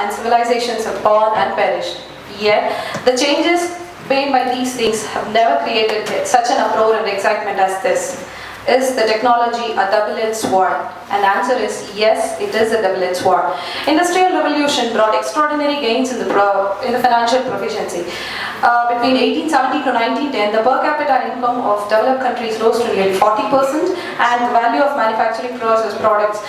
and civilizations have born and perished. Yet, the changes made by these things have never created such an uproar and excitement as this. Is the technology a double-edged sword? And the answer is yes, it is a double-edged sword. Industrial revolution brought extraordinary gains in the financial proficiency. Between 1870 to 1910, the per capita income of developed countries rose to nearly 40%, and the value of manufacturing processed products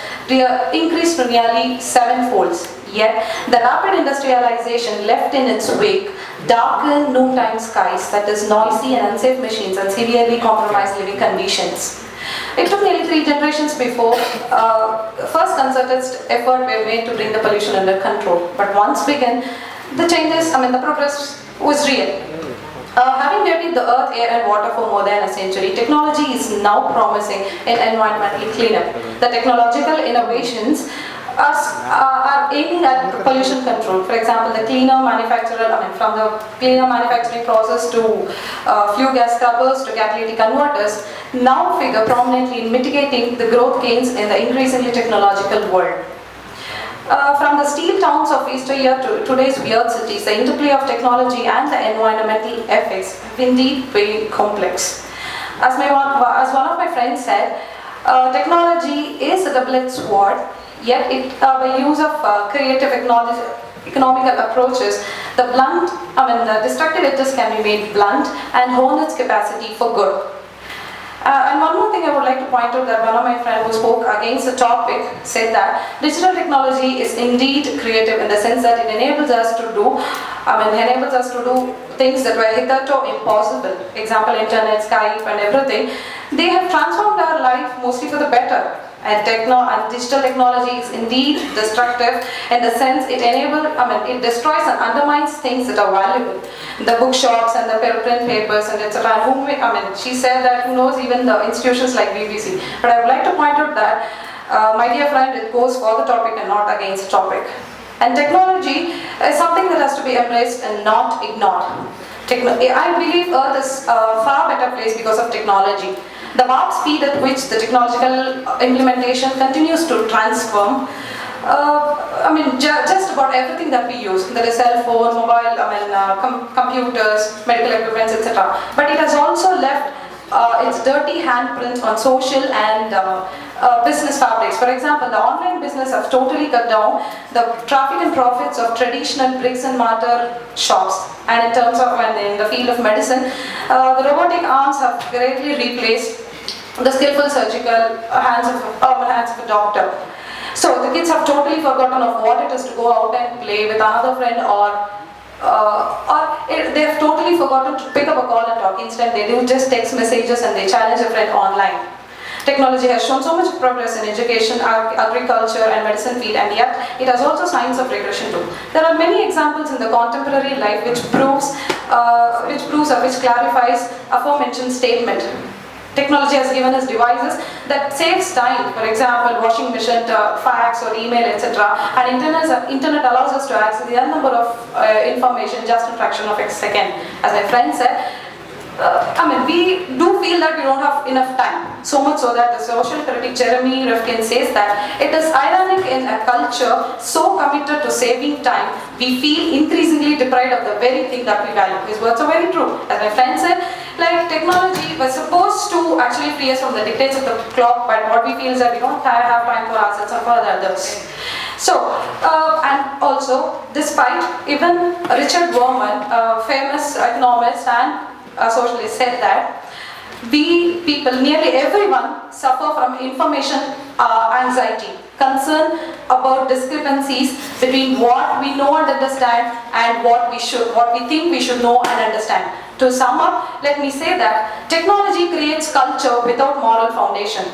increased to nearly sevenfold. Yet, the rapid industrialization left in its wake darkened noontime skies, that is noisy and unsafe machines, and severely compromised living conditions. It took nearly 3 generations before first concerted effort were made to bring the pollution under control. But once begun, the progress was real. Having dirtied the earth, air and water for more than a century, technology is now promising in environmental cleanup. The technological innovations are aiming at pollution control. For example, the cleaner from the cleaner manufacturing process to flue gas scrubbers to catalytic converters, now figure prominently in mitigating the growth gains in the increasingly technological world. From the steel towns of yesteryear to today's weird cities, the interplay of technology and the environmental effects have indeed been complex. As one of my friends said, technology is a double-edged sword. Yet, by use of creative economical approaches, the destructive edges can be made blunt and hone its capacity for good. And one more thing I would like to point out, that one of my friends who spoke against the topic said that digital technology is indeed creative in the sense that it enables us to do things that were hitherto impossible. Example, internet, Skype and everything. They have transformed our life mostly for the better. And digital technology is indeed destructive in the sense it destroys and undermines things that are valuable. The bookshops and the print papers and etc. She said that who knows even the institutions like BBC. But I would like to point out that, my dear friend, it goes for the topic and not against the topic. And technology is something that has to be embraced and not ignored. I believe Earth is a far better place because of technology. The warp speed at which the technological implementation continues to transform, just about everything that we use, that is cell phone, mobile, computers, medical equipment, etc. But it has also left its dirty handprint on social and business fabrics. For example, the online business has totally cut down the traffic and profits of traditional bricks and mortar shops. And in terms of in the field of medicine, the robotic arms have greatly replaced the skillful surgical hands of a doctor. So the kids have totally forgotten of what it is to go out and play with another friend, or they have totally forgotten to pick up a call and talk. Instead, they do just text messages and they challenge a friend online. Technology has shown so much progress in education, agriculture and medicine field, and yet it has also signs of regression too. There are many examples in the contemporary life which clarifies aforementioned statement. Technology has given us devices that saves time. For example, washing machine, fax or email, etc. And internet allows us to access the number of information just a fraction of a second. As my friend said, we do feel that we don't have enough time. So much so that the social critic Jeremy Rifkin says that it is ironic in a culture so committed to saving time, we feel increasingly deprived of the very thing that we value. His words are very true. As my friend said, technology was supposed to actually free us from the dictates of the clock, but what we feel is that we don't have time for ourselves or for others. So, and also, despite even Richard Wurman, a famous economist and a socialist, said that we people, nearly everyone, suffer from information anxiety, concern about discrepancies between what we know and understand and what we think we should know and understand. To sum up, let me say that technology creates culture without moral foundation.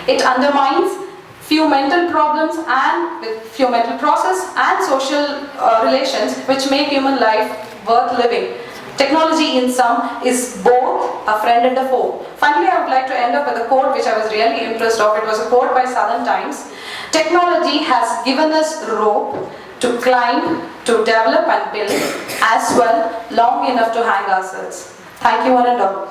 It undermines few mental problems and with few mental process and social relations which make human life worth living. Technology in sum is both a friend and a foe. Finally, I would like to end up with a quote which I was really impressed of. It was a quote by Southern Times. Technology has given us rope to climb, to develop and build, as well long enough to hang ourselves. Thank you one and all.